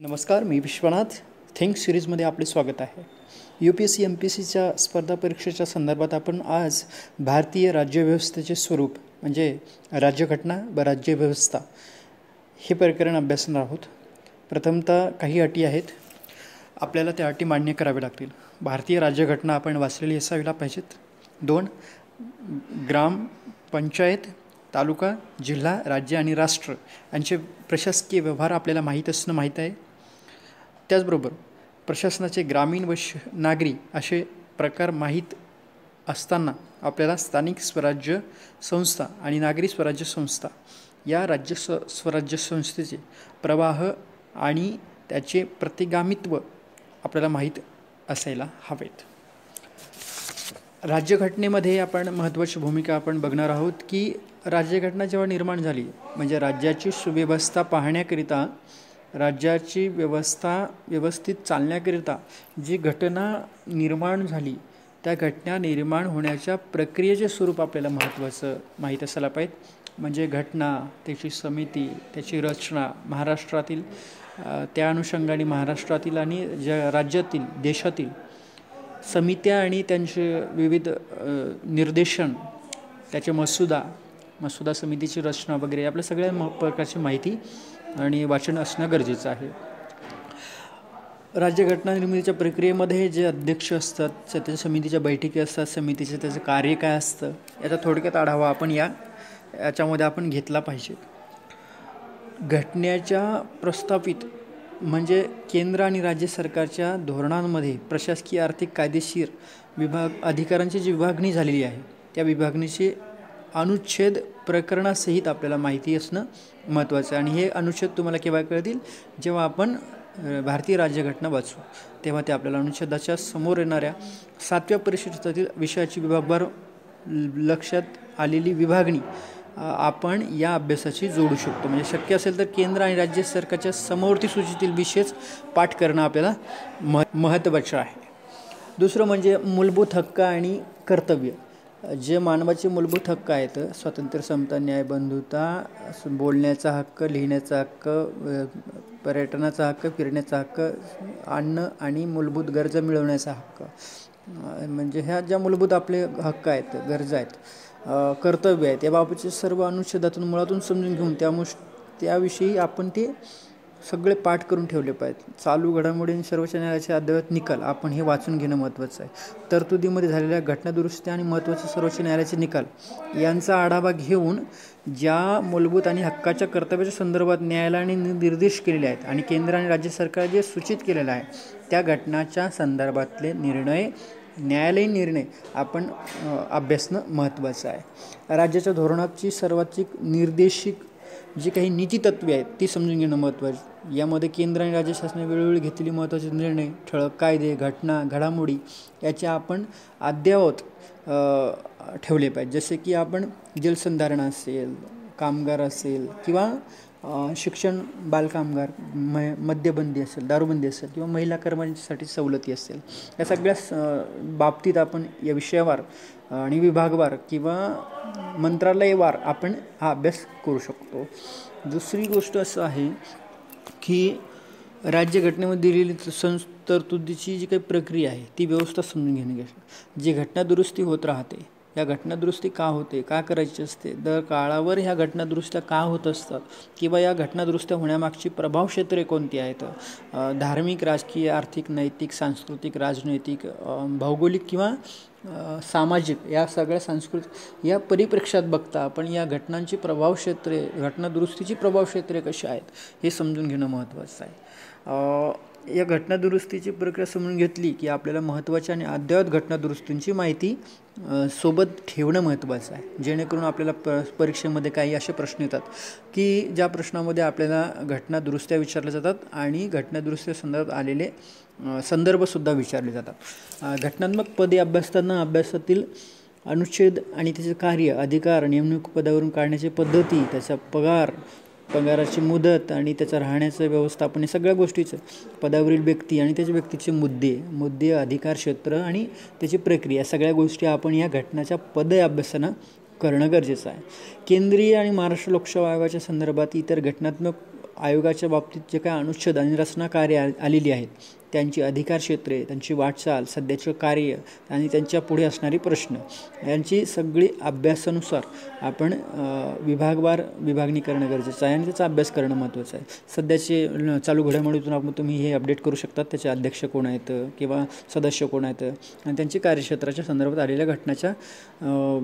नमस्कार, मी विश्वनाथ. थिंक सिरीजमध्ये आपले स्वागत आहे. UPSC MPSCच्या स्पर्धा परीक्षेच्या संदर्भात आपण आज भारतीय राज्यव्यवस्थेचे स्वरूप म्हणजे राज्यघटना व राज्यव्यवस्था हे प्रकरण अभ्यासणार आहोत. प्रथमतः काही अटी आहेत, आपल्याला त्या अटी मान्य कराव्या लागतील. भारतीय राज्यघटना आपण वाचलेली असायला पाहिजेत. 2. ग्रामपंचायत, तालुका, जिल्हा, राज्य आणि राष्ट्र यांचे प्रशासकीय व्यवहार आपल्याला माहीत असणं माहीत आहे. त्याचबरोबर प्रशासनाचे ग्रामीण व नागरी असे प्रकार माहीत असताना आपल्याला स्थानिक स्वराज्य संस्था आणि नागरी स्वराज्य संस्था या स्वराज्य संस्थेचे प्रवाह आणि त्याचे प्रतिगामित्व आपल्याला माहीत असायला हवेत. राज्यघटनेमध्ये आपण महत्त्वाची भूमिका आपण बघणार आहोत की राज्यघटना जेव्हा निर्माण झाली म्हणजे राज्याची सुव्यवस्था पाहण्याकरिता, राज्याची व्यवस्था व्यवस्थित चालण्याकरिता जी घटना निर्माण झाली त्या घटना निर्माण होण्याच्या प्रक्रियेचे स्वरूप आपल्याला महत्त्वाचं माहीत असायला पाहिजे. म्हणजे घटना, त्याची समिती, त्याची रचना, महाराष्ट्रातील त्या अनुषंगाने महाराष्ट्रातील आणि राज्यातील देशातील समित्या आणि त्यांचे विविध निर्देशन, त्याचे मसुदा समितीची रचना वगैरे आपल्या सगळ्या प्रकारची माहिती आणि वाचन असणं गरजेचं आहे. राज्यघटना निर्मितीच्या प्रक्रियेमध्ये जे अध्यक्ष असतात, त्याच्या समितीच्या बैठकी असतात, समितीचे त्याचं कार्य काय असतं याचा थोडक्यात आढावा आपण याच्यामध्ये आपण घेतला पाहिजे. घटनेच्या प्रस्थापित म्हणजे केंद्र आणि राज्य सरकारच्या धोरणांमध्ये प्रशासकीय, आर्थिक, कायदेशीर अधिकारांची जी विभागणी झालेली आहे त्या विभागणीचे अनुच्छेद प्रकरणासहित आपल्याला माहिती असणं महत्त्वाचं आहे. आणि हे अनुच्छेद तुम्हाला केव्हा कळतील, जेव्हा आपण भारतीय राज्यघटना वाचू तेव्हा ते आपल्याला अनुच्छेदाच्या समोर येणाऱ्या 7व्या परिशिष्टातील विषयाची विभागवार लक्षात आलेली विभागणी आपण या अभ्यासाची जोडू शकतो. म्हणजे शक्य असेल तर केंद्र आणि राज्य सरकारच्या समवर्ती सूचीतील विषयच पाठ करणं आपल्याला महत्त्वाचं आहे. दुसरं म्हणजे मूलभूत हक्क आणि कर्तव्य. जे मानवाचे मूलभूत हक्क आहेत, स्वातंत्र्य, समता, न्याय, बंधुता, बोलण्याचा हक्क, लिहिण्याचा हक्क, पर्यटनाचा हक्क, फिरण्याचा हक्क, अन्न आणि मूलभूत गरजा मिळवण्याचा हक्क, म्हणजे ह्या ज्या मूलभूत आपले हक्क आहेत, गरजा आहेत, कर्तव्य आहेत, याबाबतचे सर्व अनुच्छेदातून मुळातून समजून घेऊन त्याविषयी आपण ते सगळे पाठ करून ठेवले पाहिजेत. चालू घडामोडी, सर्वोच्च न्यायालयाचे अद्ययावत निकाल आपण हे वाचून घेणं महत्त्वाचं आहे. तरतुदीमध्ये झालेल्या घटनादुरुस्ती आणि महत्त्वाचे सर्वोच्च न्यायालयाचे निकाल यांचा आढावा घेऊन ज्या मूलभूत आणि हक्काच्या कर्तव्याच्या संदर्भात न्यायालयाने निर्देश केलेले आहेत आणि केंद्र आणि राज्य सरकार जे सूचित केलेलं आहे त्या घटनाच्या संदर्भातले न्यायालयीन निर्णय आपण अभ्यासणं महत्त्वाचं आहे. राज्याच्या धोरणाची सर्वाधिक निर्देशिक जी काही नीतितत्वे आहेत ती समजून घेणं महत्त्वाचं. यामध्ये केंद्र आणि राज्य शासनाने वेळोवेळी घेतलेली महत्त्वाचे निर्णय, ठळक कायदे, घडामोडी याच्या आपण अद्ययावत ठेवले पाहिजे. जसे की आपण जलसंधारण असेल, कामगार असेल किंवा शिक्षण, बालकामगार, मद्यबंदी असेल, दारूबंदी असेल किंवा महिला कर्मचाऱ्यांसाठी सवलती असेल, या सगळ्या बाबतीत आपण या विषयावर आणि विभागवार किंवा मंत्रालयवार आपण हा अभ्यास करू शकतो. दुसरी गोष्ट असं आहे की राज्यघटनेमध्ये दिलेली तरतुदीची जी काही प्रक्रिया आहे ती व्यवस्था समजून घेणे गरजेचं. जी घटनादुरुस्ती होत राहते, या घटनादुरुस्ती का होते, का करायची असते, दर काळावर ह्या घटनादुरुस्त्या का होत असतात किंवा या घटनादुरुस्त्या होण्यामागची प्रभाव क्षेत्रे कोणती आहेत, धार्मिक, राजकीय, आर्थिक, नैतिक, सांस्कृतिक, राजनैतिक, भौगोलिक किंवा सामाजिक, या सगळ्या सांस्कृतिक या परिप्रेक्ष्यात बघता आपण या घटनांची प्रभावक्षेत्रे, घटनादुरुस्तीची प्रभावक्षेत्रे कशी आहेत हे समजून घेणं महत्त्वाचं आहे. या घटनादुरुस्तीची प्रक्रिया समजून घेतली की आपल्याला महत्त्वाच्या आणि अद्ययावत घटनादुरुस्तींची माहिती सोबत ठेवणं महत्त्वाचं आहे. जेणेकरून आपल्याला परीक्षेमध्ये काही असे प्रश्न येतात की ज्या प्रश्नामध्ये आपल्याला घटनादुरुस्त्या विचारल्या जातात आणि घटनादुरुस्त्या संदर्भात आलेले संदर्भसुद्धा विचारले जातात. घटनात्मक पदे अभ्यासताना अभ्यासातील अनुच्छेद आणि त्याचे कार्य, अधिकार, नेमणूक पदावरून काढण्याची पद्धती, त्याचा पगाराची मुदत आणि त्याचा राहण्याचं व्यवस्थापन, हे सगळ्या गोष्टीचं, पदावरील व्यक्ती आणि त्याच्या व्यक्तीचे मुद्दे, अधिकार क्षेत्र आणि त्याची प्रक्रिया, सगळ्या गोष्टी आपण या घटनाच्या पदे अभ्यासानं करणं गरजेचं आहे. केंद्रीय आणि महाराष्ट्र लोकसेवा आयोगाच्या संदर्भात इतर घटनात्मक आयोगाच्या बाबतीत जे काही अनुच्छेद आणि रचना कार्य आलेली आहेत त्यांची अधिकार क्षेत्रे, त्यांची वाटचाल, सध्याचे कार्य आणि त्यांच्या पुढे असणारे प्रश्न यांची सगळी अभ्यासानुसार आपण विभागवार विभागणी करणं गरजेचं आहे आणि त्याचा अभ्यास करणं महत्त्वाचं आहे. सध्याचे चालू घडामोडीतून तुम्ही हे अपडेट करू शकतात. त्याचे अध्यक्ष कोण आहेत किंवा सदस्य कोण आहेत आणि त्यांची कार्यक्षेत्राच्या संदर्भात आलेल्या घटनाच्या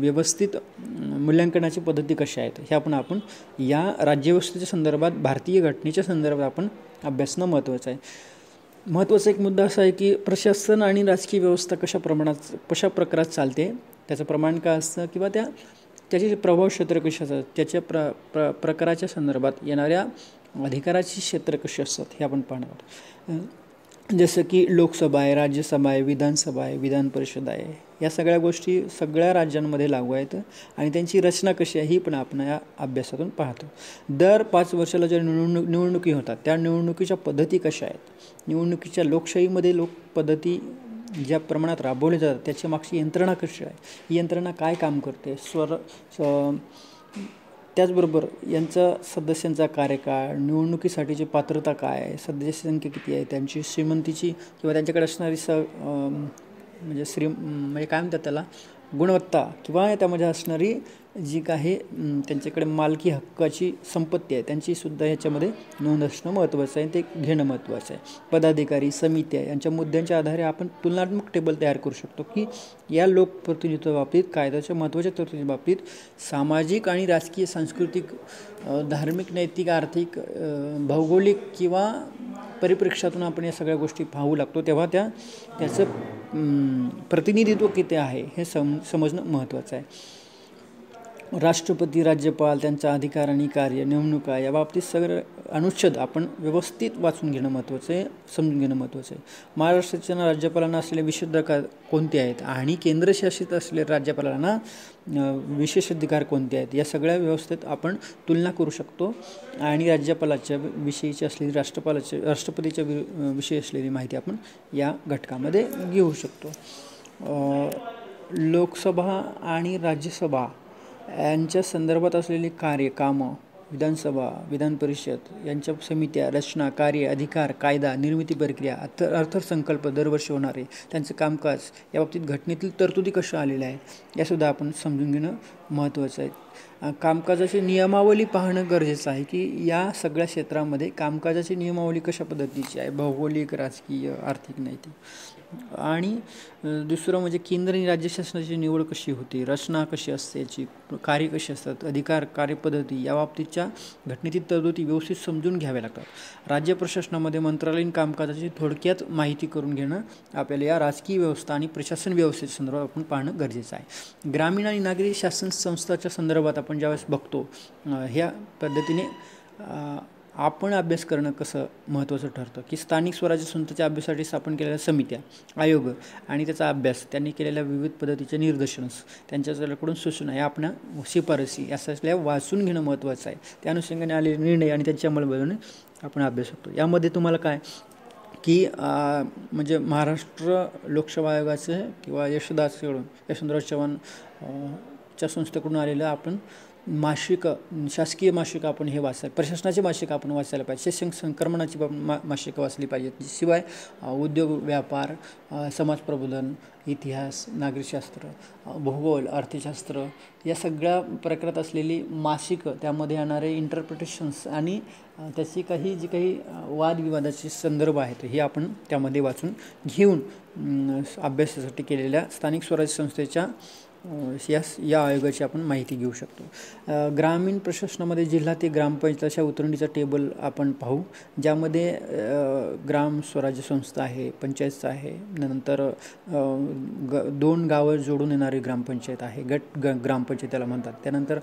व्यवस्थित मूल्यांकनाची पद्धती कशा आहेत हे आपण या राज्यव्यवस्थेच्या संदर्भात, भारतीय घटनेच्या संदर्भात आपण अभ्यासणं महत्त्वाचं आहे. महत्त्वाचा एक मुद्दा असा आहे की प्रशासन आणि राजकीय व्यवस्था कशा प्रकारात चालते, त्याचं प्रमाण काय असतं किंवा त्याचे प्रभाव क्षेत्र कसे असतात, त्याच्या प्रकाराच्या संदर्भात येणाऱ्या अधिकाराची क्षेत्र कशी असतात हे आपण पाहणार आहोत. जसं की लोकसभा आहे, राज्यसभा आहे, विधानसभा आहे, विधान परिषद आहे, या सगळ्या गोष्टी सगळ्या राज्यांमध्ये लागू आहेत आणि त्यांची रचना कशी आहे ही पण आपण या अभ्यासातून पाहतो. दर 5 वर्षाला ज्या निवडणुकी होतात त्या निवडणुकीच्या पद्धती कशा आहेत, निवडणुकीच्या लोकशाहीमध्ये पद्धती ज्या प्रमाणात राबवल्या जातात त्याच्या मागची यंत्रणा कशी आहे, ही यंत्रणा काय काम करते, त्याचबरोबर यांचा सदस्यांचा कार्यकाळ, निवडणुकीसाठीची पात्रता काय आहे, सदस्य संख्या किती आहे, त्यांची श्रीमंतीची किंवा त्यांच्याकडे असणारी म्हणजे काय म्हणतात त्याला, गुणवत्ता किंवा त्यामध्ये असणारी जी काही त्यांच्याकडे मालकी हक्काची संपत्ती आहे त्यांचीसुद्धा ह्याच्यामध्ये नोंद असणं महत्त्वाचं आहे, ते घेणं महत्त्वाचं आहे. पदाधिकारी, समित्या यांच्या मुद्द्यांच्या आधारे आपण तुलनात्मक टेबल तयार करू शकतो की या लोकप्रतिनिधित्व बाबतीत, कायद्याच्या महत्त्वाच्या तरतुदी बाबतीत सामाजिक आणि राजकीय, सांस्कृतिक, धार्मिक, नैतिक, आर्थिक, भौगोलिक किंवा परिप्रेक्ष्यातून आपण या सगळ्या गोष्टी पाहू लागतो, तेव्हा त्याचं प्रतिनिधित्व किती आहे हे समजणं महत्त्वाचं आहे. राष्ट्रपती, राज्यपाल, त्यांचा अधिकार आणि कार्य, नेमणुका याबाबतीत सगळं अनुच्छेद आपण व्यवस्थित वाचून घेणं महत्त्वाचं आहे, समजून घेणं महत्त्वाचं आहे. महाराष्ट्राच्या राज्यपालांना असलेले विशेष अधिकार कोणते आहेत आणि केंद्रशासित असलेल्या राज्यपालांना विशेष अधिकार कोणते आहेत या सगळ्या व्यवस्थेत आपण तुलना करू शकतो आणि राज्यपालाच्या विषयीची असलेली, राष्ट्रपतीच्या विषयी असलेली माहिती आपण या घटकामध्ये घेऊ शकतो. लोकसभा आणि राज्यसभा यांच्या संदर्भात असलेली कामं, विधानसभा, विधान परिषद यांच्या समित्या, रचना, कार्य, अधिकार, कायदा, निर्मिती प्रक्रिया, अर्थसंकल्प दरवर्षी होणारे त्यांचं कामकाज, याबाबतीत घटनेतील तरतुदी कशा आलेल्या आहेत यासुद्धा आपण समजून घेणं महत्त्वाचं आहे. कामकाजाची नियमावली पाहणं गरजेचं आहे की या सगळ्या क्षेत्रामध्ये कामकाजाची नियमावली कशा पद्धतीची आहे, भौगोलिक, राजकीय, आर्थिक, नैतिक. आणि दुसरं म्हणजे केंद्र आणि राज्य शासनाची निवड कशी होती, रचना कशी असते, याची कार्य कशी असतात, अधिकार, कार्यपद्धती याबाबतीच्या घटनेतील तरतुदी व्यवस्थित समजून घ्याव्या लागतात. राज्य प्रशासनामध्ये मंत्रालयीन कामकाजाची थोडक्यात माहिती करून घेणं आपल्याला या राजकीय व्यवस्था आणि प्रशासन व्यवस्थेच्या संदर्भात आपण पाहणं गरजेचं आहे. ग्रामीण आणि नागरी शासन संस्थाच्या संदर्भात आपण ज्यावेळेस बघतो ह्या पद्धतीने आपण अभ्यास करणं कसं महत्त्वाचं ठरतं की स्थानिक स्वराज्य संस्थेच्या अभ्यासासाठी स्थापन केलेल्या समित्या, आयोग आणि त्याचा अभ्यास, त्यांनी केलेल्या विविध पद्धतीचे निदर्शनस, त्यांच्याकडून सूचना या आपण शिफारसी या सगळ्या वाचून घेणं महत्त्वाचं आहे. त्या अनुषंगाने आलेले निर्णय आणि त्यांची अंमलबजावणी आपण अभ्यास करतो. यामध्ये तुम्हाला काय की म्हणजे महाराष्ट्र लोकसेवा आयोगाचे किंवा यशवंतराव चव्हाण च्या संस्थेकडून आलेलं आपण मासिक, शासकीय मासिक आपण हे वाचायला, प्रशासनाची मासिक आपण वाचायला पाहिजे, शैक्षणिक संक्रमणाची मासिकं वाचली पाहिजेत. शिवाय उद्योग, व्यापार, समाज प्रबोधन, इतिहास, नागरिकशास्त्र, भूगोल, अर्थशास्त्र या सगळ्या प्रकारात असलेली मासिकं, त्यामध्ये येणारे इंटरप्रिटेशन्स आणि त्याची जी काही वादविवादाचे संदर्भ आहेत हे आपण त्यामध्ये वाचून घेऊन अभ्यासासाठी केलेल्या स्थानिक स्वराज्य संस्थेच्या या आयोगाची आपण माहिती घेऊ शकतो. ग्रामीण प्रशासनामध्ये जिल्हा ते ग्रामपंचायतच्या उतरंडीचा टेबल आपण पाहू, ज्यामध्ये ग्राम स्वराज्य संस्था आहे, पंचायतचा आहे, नंतर 2 गावं जोडून येणारी ग्रामपंचायत आहे, ग्रामपंचायत त्याला म्हणतात. त्यानंतर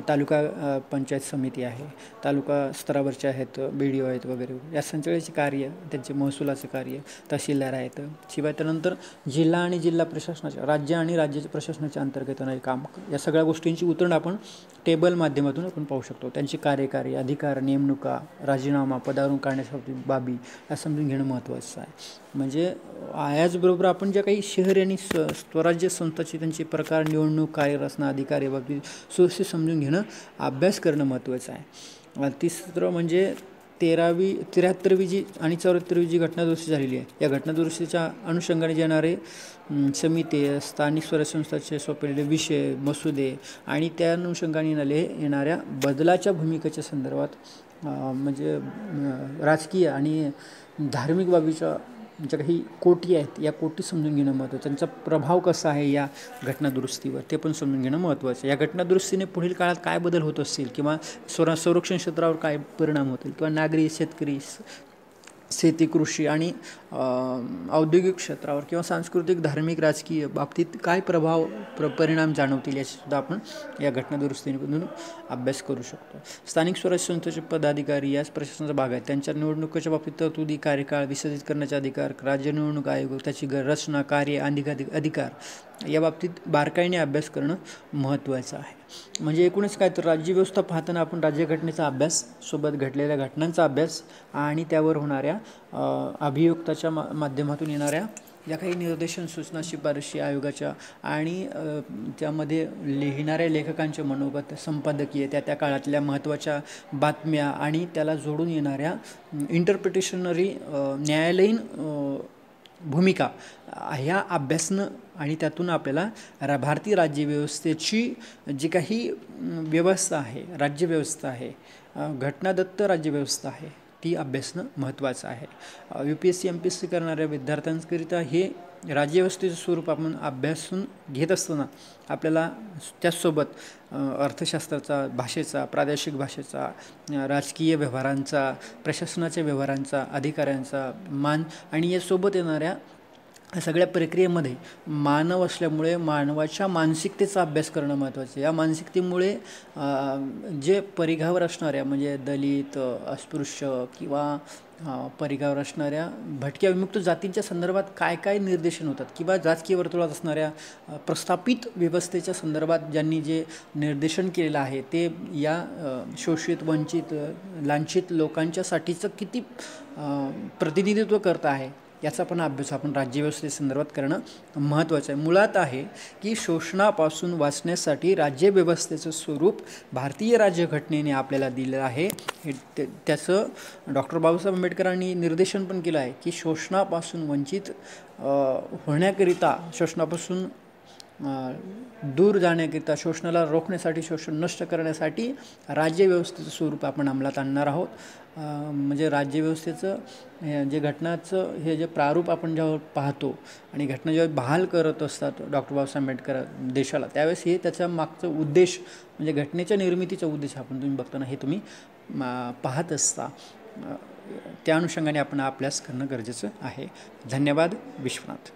तालुका पंचायत समिती आहे, तालुका स्तरावरचे आहेत, BDO आहेत वगैरे, या संचालनाचे कार्य, त्यांचे महसुलाचं कार्य, तहसीलदार आहेत. शिवाय त्यानंतर जिल्हा आणि जिल्हा प्रशासनाच्या, राज्य आणि राज्याच्या प्रशासनाच्या अंतर्गत येणारे काम, या सगळ्या गोष्टींची उतरण आपण टेबल माध्यमातून आपण पाहू शकतो. त्यांची कार्यकारी, अधिकार, नेमणुका, राजीनामा, पदावरून काढण्यासाठी बाबी या समजून घेणं महत्त्वाचं आहे. म्हणजे याचबरोबर आपण ज्या काही शहरी आणि स्वराज्य संस्थांची त्यांचे प्रकार, निवडणूक, कार्यरचना, अधिकार याबाबतीत सुव्यवस्थित समजून घेणं, अभ्यास करणं महत्त्वाचं आहे. तिसरं म्हणजे 73वी जी आणि 74वी जी घटनादुरुस्ती झालेली आहे, या घटनादुरुस्तीच्या अनुषंगाने जे येणारे समिती, स्थानिक स्वराज्य संस्थांचे सोपवलेले विषय, मसुदे आणि त्या अनुषंगाने येणाऱ्या बदलाच्या भूमिकेच्या संदर्भात म्हणजे राजकीय आणि धार्मिक बाबीच्या ज्या काही कोटी आहेत, या कोटी समजून घेणं महत्त्वाचं, त्यांचा प्रभाव कसा आहे या घटनादुरुस्तीवर ते पण समजून घेणं महत्त्वाचं आहे. या घटनादुरुस्तीने पुढील काळात काय बदल होत असतील किंवा संरक्षण क्षेत्रावर काय परिणाम होतील किंवा नागरी, शेतकरी, शेती, कृषी आणि औद्योगिक क्षेत्रावर किंवा सांस्कृतिक, धार्मिक, राजकीय बाबतीत काय परिणाम जाणवतील याचीसुद्धा आपण या घटनादुरुस्तीमधून अभ्यास करू शकतो. स्थानिक स्वराज्य संस्थेचे पदाधिकारी याच प्रशासनाचा भाग आहेत. त्यांच्या निवडणुकीच्या बाबतीत तरतुदी, कार्यकाळ, विसर्जित करण्याचे अधिकार, राज्य निवडणूक आयोग, त्याची रचना, कार्य, अधिकार या बाबतीत बारकाईने अभ्यास करणं महत्त्वाचं आहे. म्हणजे एकूणच काय तर राज्यव्यवस्था पाहताना आपण राज्यघटनेचा अभ्यास, सोबत घडलेल्या घटनांचा अभ्यास आणि त्यावर होणाऱ्या अभियुक्ताच्या माध्यमातून येणाऱ्या ज्या काही निर्देशन, सूचना, शिफारशी आयोगाच्या आणि त्यामध्ये लिहिणाऱ्या लेखकांचे मनोगत, संपादकीय, त्या काळातल्या महत्त्वाच्या बातम्या आणि त्याला जोडून येणाऱ्या इंटरप्रिटेशनरी न्यायालयीन भूमिका ह्या अभ्यासनं आणि त्यातून आपल्याला भारतीय राज्यव्यवस्थेची जी काही व्यवस्था आहे, राज्यव्यवस्था आहे, घटनादत्त राज्यव्यवस्था आहे, ती अभ्यासणं महत्त्वाचं आहे. UPSC MPSC करणाऱ्या विद्यार्थ्यांकरिता हे राज्यव्यवस्थेचं स्वरूप आपण अभ्यासून घेत असताना आपल्याला त्याचसोबत अर्थशास्त्राचा, भाषेचा, प्रादेशिक भाषेचा, राजकीय व्यवहारांचा, प्रशासनाच्या व्यवहारांचा, अधिकाऱ्यांचा मान आणि यासोबत येणाऱ्या सगळ्या प्रक्रियेमध्ये मानव असल्यामुळे मानवाच्या मानसिकतेचा अभ्यास करणं महत्त्वाचं आहे. या मानसिकतेमुळे जे परिघावर असणाऱ्या म्हणजे दलित, अस्पृश्य किंवा परिघावर असणाऱ्या भटक्या विमुक्त जातींच्या संदर्भात काय काय निर्देशन होतात किंवा राजकीय वर्तुळात असणाऱ्या प्रस्थापित व्यवस्थेच्या संदर्भात ज्यांनी जे निर्देशन केलेलं आहे ते या शोषित, वंचित, लांछित लोकांच्यासाठीचं किती प्रतिनिधित्व करत आहे याचा पण अभ्यास आपण राज्यव्यवस्थेसंदर्भात करणं महत्त्वाचं आहे. मुळात आहे की शोषणापासून वाचण्यासाठी राज्यव्यवस्थेचं स्वरूप भारतीय राज्यघटनेने आपल्याला दिलं आहे. त्याचं डॉक्टर बाबासाहेब आंबेडकरांनी निर्देशन पण केलं आहे की शोषणापासून वंचित होण्याकरिता, शोषणापासून दूर जाण्याकरिता, शोषणाला रोखण्यासाठी, शोषण नष्ट करण्यासाठी राज्यव्यवस्थेचं स्वरूप आपण अंमलात आणणार आहोत. म्हणजे राज्यव्यवस्थेचं जे घटनाचं हे जे प्रारूप आपण जेव्हा पाहतो आणि घटना जेव्हा बहाल करत असतात डॉक्टर बाबासाहेब आंबेडकर देशाला, त्यावेळेस हे त्याच्या मागचं उद्देश म्हणजे घटनेच्या निर्मितीचा उद्देश तुम्ही बघताना हे तुम्ही पाहत असता. त्या अनुषंगाने आपण अभ्यास करणं गरजेचं आहे. धन्यवाद. विश्वनाथ.